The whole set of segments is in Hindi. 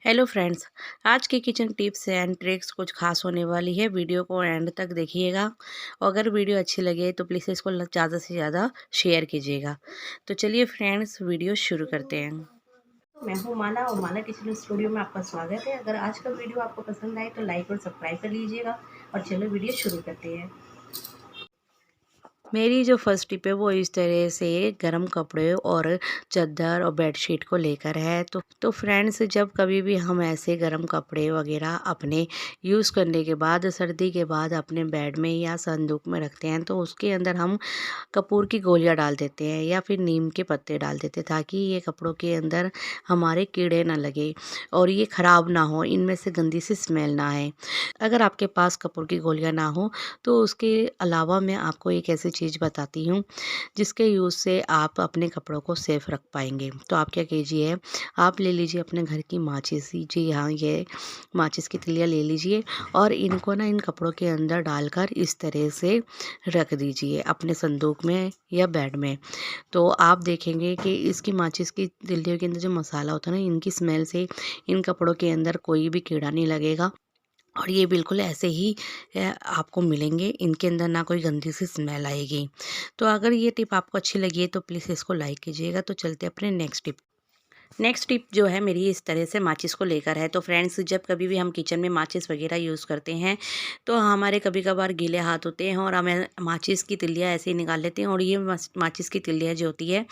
Hello friends. आज की किचन टिप्स एंड ट्रिक्स कुछ खास होने वाली है। वीडियो को एंड तक देखिएगा और अगर वीडियो अच्छी लगे तो प्लीज़ इसको ज़्यादा से ज़्यादा शेयर कीजिएगा। तो चलिए फ्रेंड्स, वीडियो शुरू करते हैं। तो मैं हूँ माला और माला किचन स्टूडियो में आपका स्वागत है। अगर आज का वीडियो आपको पसंद आए तो लाइक और सब्सक्राइब कर लीजिएगा और चलो वीडियो शुरू करते हैं। मेरी जो फर्स्ट टिप है वो इस तरह से गर्म कपड़े और चादर और बेडशीट को लेकर है। तो फ्रेंड्स, जब कभी भी हम ऐसे गर्म कपड़े वगैरह अपने यूज़ करने के बाद सर्दी के बाद अपने बेड में या संदूक में रखते हैं तो उसके अंदर हम कपूर की गोलियां डाल देते हैं या फिर नीम के पत्ते डाल देते हैं, ताकि ये कपड़ों के अंदर हमारे कीड़े ना लगे और ये ख़राब ना हो, इनमें से गंदी सी स्मेल ना आए। अगर आपके पास कपूर की गोलियां ना हो तो उसके अलावा मैं आपको एक ऐसी चीज़ बताती हूँ जिसके यूज़ से आप अपने कपड़ों को सेफ रख पाएंगे। तो आप क्या कीजिए, आप ले लीजिए अपने घर की माचिस। जी हाँ, ये माचिस की तिलियाँ ले लीजिए और इनको ना इन कपड़ों के अंदर डालकर इस तरह से रख दीजिए अपने संदूक में या बेड में। तो आप देखेंगे कि इसकी माचिस की तिलियों के अंदर जो मसाला होता है ना, इनकी स्मेल से इन कपड़ों के अंदर कोई भी कीड़ा नहीं लगेगा और ये बिल्कुल ऐसे ही आपको मिलेंगे। इनके अंदर ना कोई गंदी सी स्मेल आएगी। तो अगर ये टिप आपको अच्छी लगी है तो प्लीज़ इसको लाइक कीजिएगा। तो चलते हैं अपने नेक्स्ट टिप जो है मेरी इस तरह से माचिस को लेकर है। तो फ्रेंड्स, जब कभी भी हम किचन में माचिस वगैरह यूज़ करते हैं तो हमारे कभी कभार गीले हाथ होते हैं और हमें माचिस की तिल्लियाँ ऐसे ही निकाल लेते हैं और ये माचिस की तिल्लियाँ जो होती है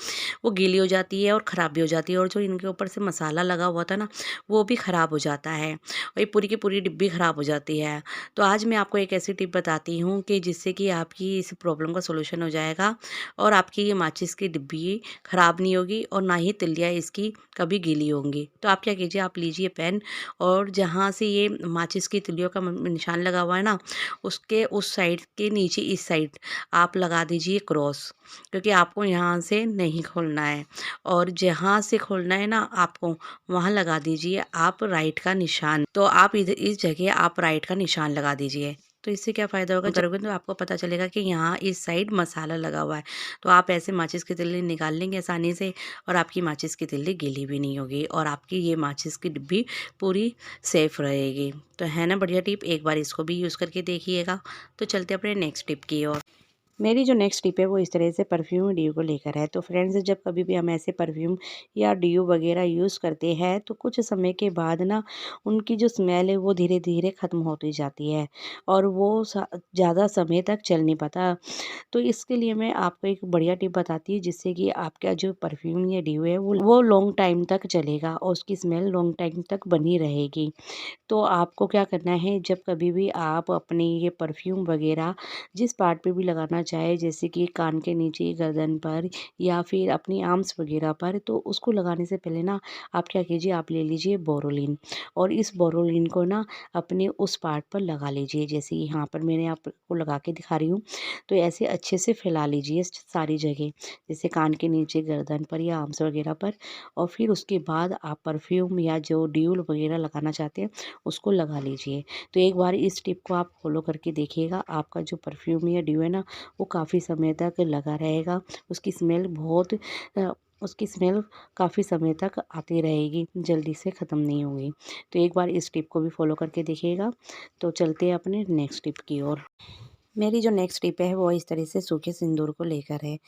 वो गीली हो जाती है और ख़राब भी हो जाती है और जो इनके ऊपर से मसाला लगा हुआ था ना, वो भी ख़राब हो जाता है और ये पूरी की पूरी डिब्बी ख़राब हो जाती है। तो आज मैं आपको एक ऐसी टिप बताती हूँ कि जिससे कि आपकी इस प्रॉब्लम का सोल्यूशन हो जाएगा और आपकी ये माचिस की डिब्बी ख़राब नहीं होगी और ना ही तिल्लियाँ इसकी कभी गीली होंगी। तो आप क्या कीजिए, आप लीजिए पेन और जहाँ से ये माचिस की तिल्लियों का निशान लगा हुआ है ना, उसके उस साइड के नीचे इस साइड आप लगा दीजिए क्रॉस, क्योंकि आपको यहाँ से नहीं खोलना है और जहाँ से खोलना है ना आपको, वहाँ लगा दीजिए आप राइट का निशान। तो आप इधर इस जगह आप राइट का निशान लगा दीजिए। तो इससे क्या फ़ायदा होगा, करोगे तो आपको पता चलेगा कि यहाँ इस साइड मसाला लगा हुआ है। तो आप ऐसे माचिस की तिल्ली निकाल लेंगे आसानी से और आपकी माचिस की तिल्ली गीली भी नहीं होगी और आपकी ये माचिस की डिब्बी पूरी सेफ रहेगी। तो है ना बढ़िया टिप, एक बार इसको भी यूज़ करके देखिएगा। तो चलते अपने नेक्स्ट टिप की ओर। मेरी जो नेक्स्ट टिप है वो इस तरह से परफ्यूम ड्यू को लेकर है। तो फ्रेंड्स, जब कभी भी हम ऐसे परफ्यूम या ड्यू वगैरह यूज़ करते हैं तो कुछ समय के बाद ना उनकी जो स्मेल है वो धीरे धीरे ख़त्म होती जाती है और वो ज़्यादा समय तक चल नहीं पाता। तो इसके लिए मैं आपको एक बढ़िया टिप बताती हूँ जिससे कि आपका जो परफ्यूम या ड्यू है वो लॉन्ग टाइम तक चलेगा और उसकी स्मेल लॉन्ग टाइम तक बनी रहेगी। तो आपको क्या करना है, जब कभी भी आप अपने ये परफ्यूम वगैरह जिस पार्ट पे भी लगाना चाहे, जैसे कि कान के नीचे, गर्दन पर या फिर अपनी आर्म्स वगैरह पर, तो उसको लगाने से पहले ना आप क्या कीजिए, आप ले लीजिए बोरोलिन और इस बोरोलिन को ना अपने उस पार्ट पर लगा लीजिए। जैसे यहाँ पर मैंने आपको लगा के दिखा रही हूँ। तो ऐसे अच्छे से फैला लीजिए सारी जगह, जैसे कान के नीचे, गर्दन पर या आर्म्स वगैरह पर। और फिर उसके बाद आप परफ्यूम या जो ड्यूल वगैरह लगाना चाहते हैं उसको लगा लीजिए। तो एक बार इस टिप को आप फॉलो करके देखिएगा, आपका जो परफ्यूम या ड्यू है ना वो काफ़ी समय तक लगा रहेगा। उसकी स्मेल बहुत उसकी स्मेल काफ़ी समय तक आती रहेगी, जल्दी से ख़त्म नहीं होगी। तो एक बार इस टिप को भी फॉलो करके देखिएगा। तो चलते हैं अपने नेक्स्ट टिप की ओर। मेरी जो नेक्स्ट टिप है वो इस तरह से सूखे सिंदूर को लेकर है।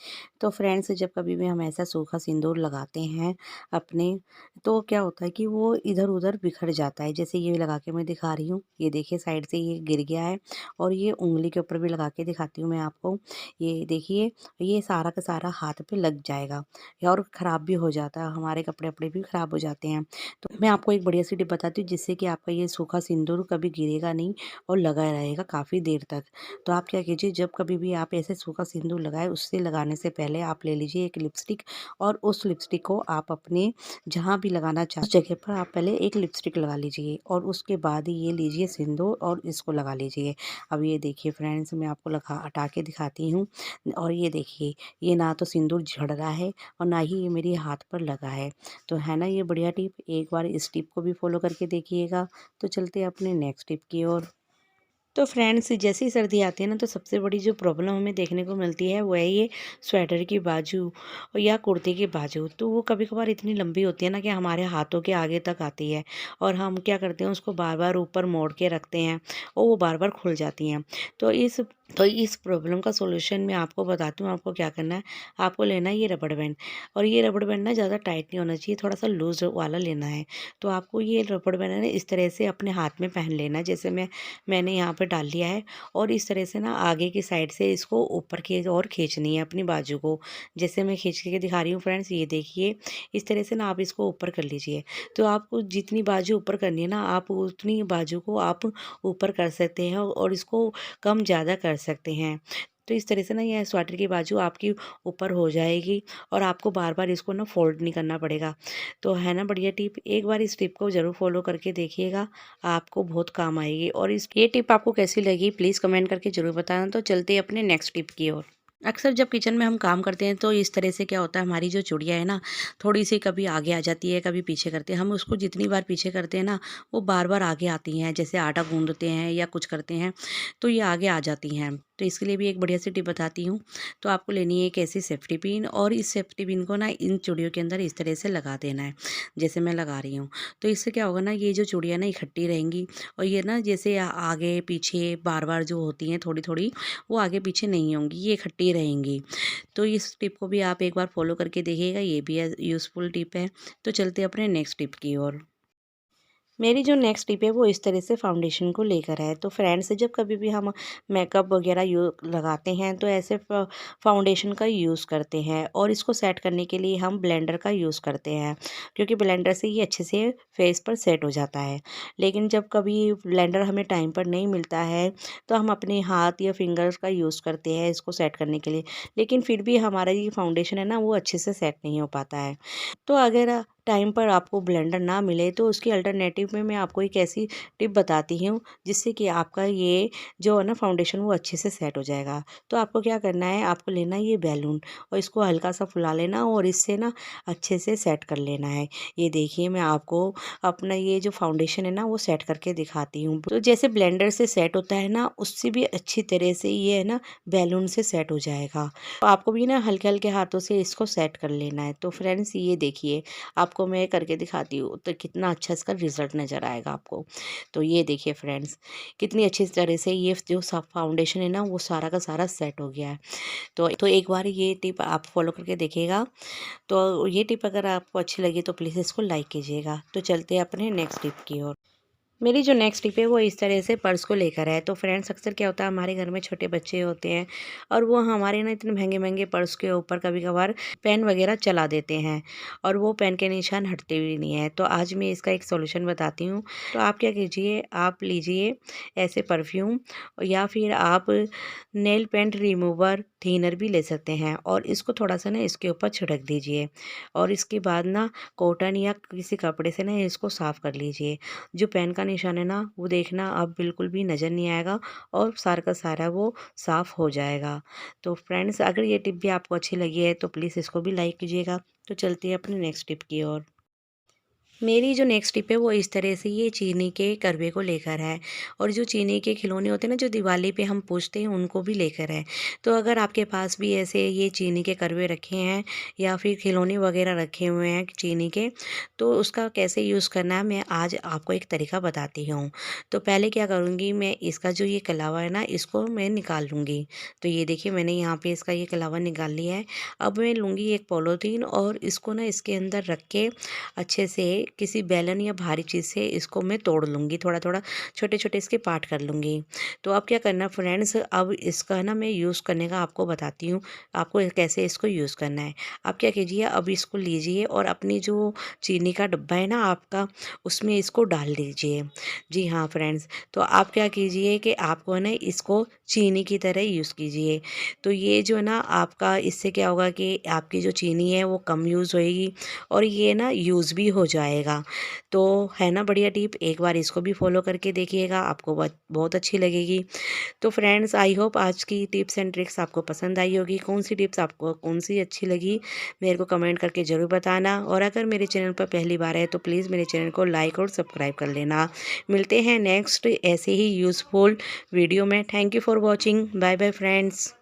तो फ्रेंड्स, जब कभी भी हम ऐसा सूखा सिंदूर लगाते हैं अपने, तो क्या होता है कि वो इधर उधर बिखर जाता है। जैसे ये लगा के मैं दिखा रही हूँ, ये देखिए साइड से ये गिर गया है और ये उंगली के ऊपर भी लगा के दिखाती हूँ मैं आपको। ये देखिए, ये सारा का सारा हाथ पे लग जाएगा और ख़राब भी हो जाता है, हमारे कपड़े वपड़े भी ख़राब हो जाते हैं। तो मैं आपको एक बढ़िया सी टिप बताती हूँ जिससे कि आपका ये सूखा सिंदूर कभी गिरेगा नहीं और लगा रहेगा काफ़ी देर तक। तो आप क्या कीजिए, जब कभी भी आप ऐसे सूखा सिंदूर लगाए, उससे लगाने से पहले आप ले लीजिए एक लिपस्टिक और उस लिपस्टिक को आप अपने जहाँ भी लगाना चाहे उस जगह पर आप पहले एक लिपस्टिक लगा लीजिए और उसके बाद ही ये लीजिए सिंदूर और इसको लगा लीजिए। अब ये देखिए फ्रेंड्स, मैं आपको लगा हटा के दिखाती हूँ और ये देखिए, ये ना तो सिंदूर झड़ रहा है और ना ही ये मेरे हाथ पर लगा है। तो है ना ये बढ़िया टिप, एक बार इस टिप को भी फॉलो करके देखिएगा। तो चलते हैं अपने नेक्स्ट टिप की ओर। तो फ्रेंड्स जैसे ही सर्दी आती है ना, तो सबसे बड़ी जो प्रॉब्लम हमें देखने को मिलती है वो है ये स्वेटर की बाजू या कुर्ते की बाजू। तो वो कभी कभार इतनी लंबी होती है ना कि हमारे हाथों के आगे तक आती है, और हम क्या करते हैं उसको बार बार ऊपर मोड़ के रखते हैं और वो बार बार खुल जाती हैं। तो इस प्रॉब्लम का सॉल्यूशन मैं आपको बताती हूँ। आपको क्या करना है, आपको लेना है ये रबड़ बैंड। और ये रबड़ बैंड ना ज़्यादा टाइट नहीं होना चाहिए, थोड़ा सा लूज वाला लेना है। तो आपको ये रबड़ बैंड है ना इस तरह से अपने हाथ में पहन लेना है, जैसे मैंने यहाँ पे डाल लिया है। और इस तरह से ना आगे की साइड से इसको ऊपर की ओर खींचनी है अपनी बाजू को। जैसे मैं खींच के दिखा रही हूँ फ्रेंड्स, ये देखिए इस तरह से ना आप इसको ऊपर कर लीजिए। तो आपको जितनी बाजू ऊपर करनी है ना, आप उतनी बाजू को आप ऊपर कर सकते हैं और इसको कम ज़्यादा कर सकते हैं। तो इस तरह से ना यह स्वेटर की बाजू आपकी ऊपर हो जाएगी, और आपको बार बार इसको ना फोल्ड नहीं करना पड़ेगा। तो है ना बढ़िया टिप, एक बार इस टिप को ज़रूर फॉलो करके देखिएगा, आपको बहुत काम आएगी। और ये टिप आपको कैसी लगी प्लीज़ कमेंट करके ज़रूर बताना। तो चलते हैं अपने नेक्स्ट टिप की ओर। अक्सर जब किचन में हम काम करते हैं तो इस तरह से क्या होता है, हमारी जो चूड़ियाँ है ना, थोड़ी सी कभी आगे आ जाती है कभी पीछे करते हैं। हम उसको जितनी बार पीछे करते हैं ना, वो बार बार आगे आती हैं। जैसे आटा गूंदते हैं या कुछ करते हैं तो ये आगे आ जाती हैं। तो इसके लिए भी एक बढ़िया सी टिप बताती हूँ। तो आपको लेनी है एक ऐसी सेफ्टी पिन, और इस सेफ्टी पिन को ना इन चूड़ियों के अंदर इस तरह से लगा देना है, जैसे मैं लगा रही हूँ। तो इससे क्या होगा ना, ये जो चूड़ियाँ ना इकट्ठी रहेंगी, और ये ना जैसे आगे पीछे बार बार जो होती हैं थोड़ी थोड़ी, वो आगे पीछे नहीं होंगी, ये इकट्ठी रहेंगी। तो इस टिप को भी आप एक बार फॉलो करके देखिएगा, ये भी यूज़फुल टिप है। तो चलते हैं अपने नेक्स्ट टिप की ओर। मेरी जो नेक्स्ट टिप है वो इस तरह से फाउंडेशन को लेकर है। तो फ्रेंड्स जब कभी भी हम मेकअप वगैरह लगाते हैं तो ऐसे फाउंडेशन का यूज़ करते हैं, और इसको सेट करने के लिए हम ब्लेंडर का यूज़ करते हैं, क्योंकि ब्लेंडर से ये अच्छे से फेस पर सेट हो जाता है। लेकिन जब कभी ब्लेंडर हमें टाइम पर नहीं मिलता है तो हम अपने हाथ या फिंगर्स का यूज़ करते हैं इसको सेट करने के लिए। लेकिन फिर भी हमारा ये फाउंडेशन है ना वो अच्छे से सेट नहीं हो पाता है। तो अगर टाइम पर आपको ब्लेंडर ना मिले तो उसकी अल्टरनेटिव में मैं आपको एक ऐसी टिप बताती हूँ जिससे कि आपका ये जो है ना फाउंडेशन वो अच्छे से सेट हो जाएगा। तो आपको क्या करना है, आपको लेना है ये बैलून, और इसको हल्का सा फुला लेना और इससे ना अच्छे से सेट कर लेना है। ये देखिए मैं आपको अपना ये जो फाउंडेशन है ना वो सेट करके दिखाती हूँ। तो जैसे ब्लेंडर से सेट होता है ना, उससे भी अच्छी तरह से ये है ना बैलून से सेट हो जाएगा। तो आपको भी ना हल्के हल्के हाथों से इसको सेट कर लेना है। तो फ्रेंड्स ये देखिए, आपको मैं करके दिखाती हूँ तो कितना अच्छा इसका रिजल्ट नज़र आएगा आपको। तो ये देखिए फ्रेंड्स, कितनी अच्छी तरह से ये जो फाउंडेशन है ना वो सारा का सारा सेट हो गया है। तो एक बार ये टिप आप फॉलो करके देखिएगा। तो ये टिप अगर आपको अच्छी लगी तो प्लीज़ इसको लाइक कीजिएगा। तो चलते हैं अपने नेक्स्ट टिप की ओर। मेरी जो नेक्स्ट टिप है वो इस तरह से पर्स को लेकर है। तो फ्रेंड्स अक्सर क्या होता है, हमारे घर में छोटे बच्चे होते हैं और वो हमारे ना इतने महंगे महंगे पर्स के ऊपर कभी कभार पेन वगैरह चला देते हैं, और वो पेन के निशान हटते भी नहीं है। तो आज मैं इसका एक सॉल्यूशन बताती हूँ। तो आप क्या कीजिए, आप लीजिए ऐसे परफ्यूम, या फिर आप नेल पेंट रिमूवर थिनर भी ले सकते हैं, और इसको थोड़ा सा ना इसके ऊपर छिड़क दीजिए। और इसके बाद ना कॉटन या किसी कपड़े से ना इसको साफ़ कर लीजिए। जो पेन का निशान है ना वो देखना अब बिल्कुल भी नज़र नहीं आएगा, और सारा का सारा वो साफ़ हो जाएगा। तो फ्रेंड्स अगर ये टिप भी आपको अच्छी लगी है तो प्लीज़ इसको भी लाइक कीजिएगा। तो चलते हैं अपने नेक्स्ट टिप की ओर। मेरी जो नेक्स्ट टिप है वो इस तरह से ये चीनी के करवे को लेकर है, और जो चीनी के खिलौने होते हैं ना जो दिवाली पे हम पूजते हैं उनको भी लेकर है। तो अगर आपके पास भी ऐसे ये चीनी के करवे रखे हैं या फिर खिलौने वगैरह रखे हुए हैं चीनी के, तो उसका कैसे यूज़ करना है मैं आज आपको एक तरीका बताती हूँ। तो पहले क्या करूँगी, मैं इसका जो ये कलावा है ना इसको मैं निकाल लूँगी। तो ये देखिए मैंने यहाँ पे इसका ये कलावा निकाल लिया है। अब मैं लूँगी एक पॉलीथीन, और इसको ना इसके अंदर रख के अच्छे से किसी बेलन या भारी चीज़ से इसको मैं तोड़ लूँगी, थोड़ा थोड़ा छोटे छोटे इसके पार्ट कर लूँगी। तो अब क्या करना फ्रेंड्स, अब इसका ना मैं यूज़ करने का आपको बताती हूँ, आपको कैसे इसको यूज़ करना है। आप क्या कीजिए, अब इसको लीजिए और अपनी जो चीनी का डब्बा है ना आपका, उसमें इसको डाल दीजिए। जी हाँ फ्रेंड्स, तो आप क्या कीजिए कि आपको है ना इसको चीनी की तरह यूज़ कीजिए। तो ये जो है ना आपका, इससे क्या होगा कि आपकी जो चीनी है वो कम यूज़ होएगी, और ये ना यूज़ भी हो जाएगा। जाएगा। तो है ना बढ़िया टिप, एक बार इसको भी फॉलो करके देखिएगा, आपको बहुत बहुत अच्छी लगेगी। तो फ्रेंड्स आई होप आज की टिप्स एंड ट्रिक्स आपको पसंद आई होगी। कौन सी टिप्स आपको कौन सी अच्छी लगी मेरे को कमेंट करके ज़रूर बताना, और अगर मेरे चैनल पर पहली बार है तो प्लीज़ मेरे चैनल को लाइक और सब्सक्राइब कर लेना। मिलते हैं नेक्स्ट ऐसे ही यूज़फुल वीडियो में। Thank you for watching. Bye bye friends.